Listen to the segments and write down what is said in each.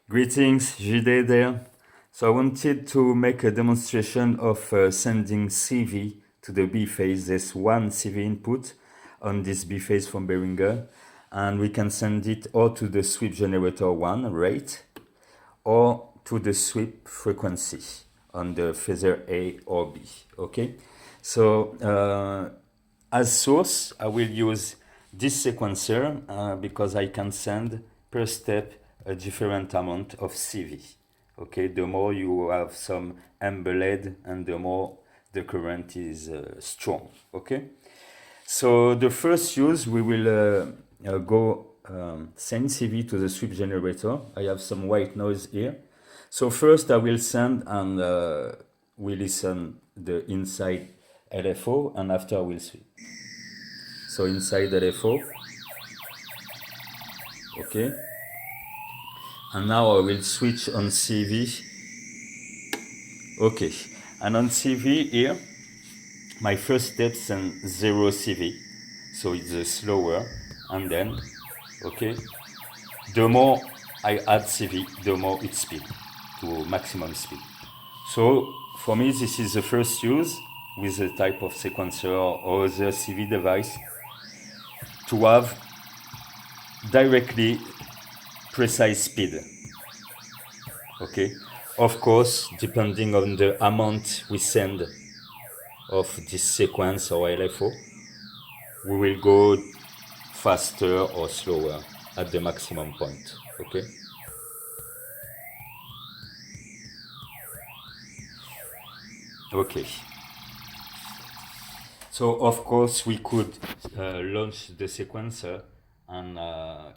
Greetings, JD there. So I wanted to make a demonstration of sending CV to the B phase. There's one CV input on this B phase from Behringer, and we can send it or to the sweep generator 1 rate or to the sweep frequency on the phasor A or B. Okay, so as source, I will use this sequencer because I can send per step a different amount of CV. Okay, the more you have some embedded and the more the current is strong. Okay, so the first use we will go send CV to the sweep generator. I have some white noise here. So first I will send and we listen the inside LFO and after I will sweep. So inside LFO, okay. And now I will switch on CV. Okay, and on CV here, my first step send 0 CV, so it's slower, and then, okay, the more I add CV, the more it speed to maximum speed. So for me, this is the first use with a type of sequencer or the CV device to have directly precise speed. Okay, of course, depending on the amount we send of this sequence or LFO, we will go faster or slower at the maximum point. Okay. Okay. So of course we could launch the sequencer and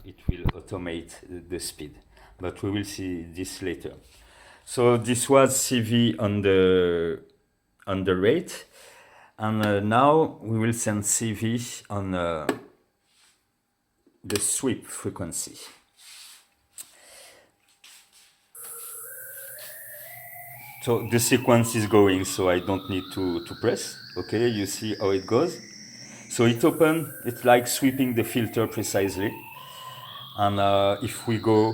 it will automate the speed, but we will see this later. So this was CV on the rate, and now we will send CV on the sweep frequency. So the sequence is going, so I don't need to press. Okay, you see how it goes. So it open, it's like sweeping the filter precisely. And if we go,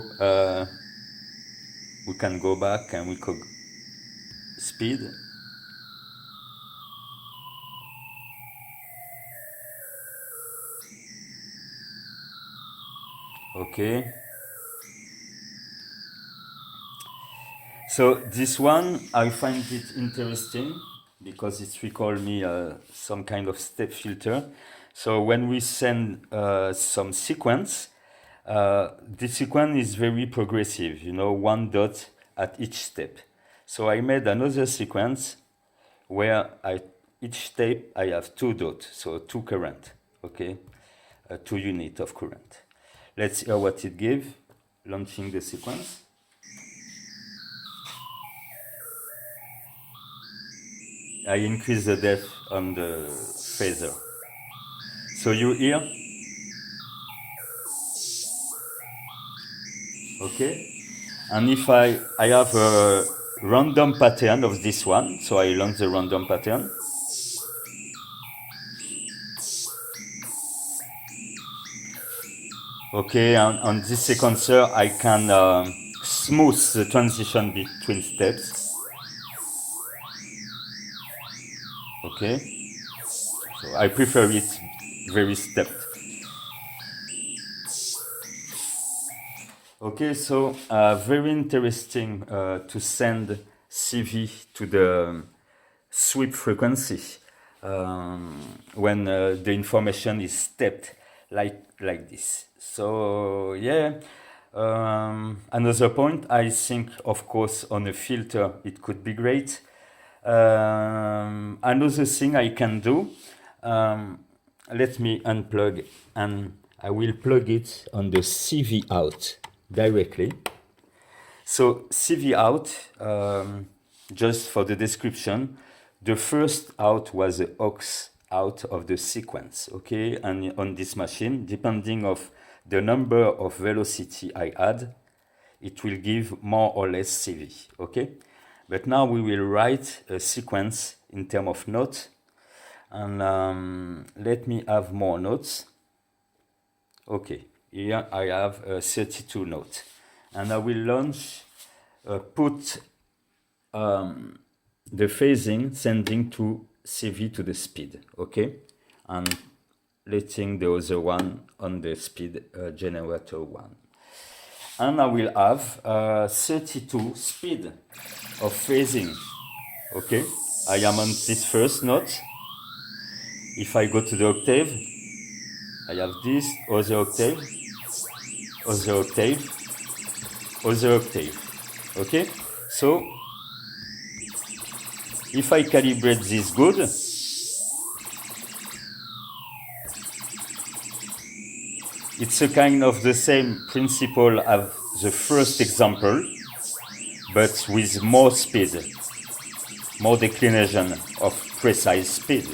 we can go back and we could speed. Okay. So this one, I find it interesting because it recalls me some kind of step filter. So when we send some sequence, the sequence is very progressive, you know, 1 dot at each step. So I made another sequence where each step I have 2 dots, so 2 current, okay, 2 units of current. Let's hear what it gives, launching the sequence. I increase the depth on the phasor. So you hear? Okay. And if I have a random pattern of this one, so I launch the random pattern. Okay, and on this sequencer, I can smooth the transition between steps. Okay, so I prefer it very stepped. Okay, so very interesting to send CV to the sweep frequency when the information is stepped like this. So yeah, another point, I think, of course, on a filter it could be great. Another thing I can do, let me unplug and I will plug it on the CV out directly. So CV out, just for the description, the first out was the aux out of the sequence, okay? And on this machine, depending of the number of velocity I add, it will give more or less CV, okay? But now we will write a sequence in terms of notes, and let me have more notes. Okay, here I have 32 notes. and I will put the phasing sending to CV to the speed, okay, and letting the other one on the speed generator 1. And I will have 32 speed of phasing, okay. I am on this first note. If I go to the octave, I have this, other octave, other octave, other octave, okay. So if I calibrate this good, it's a kind of the same principle as the first example, but with more speed, more declination of precise speed.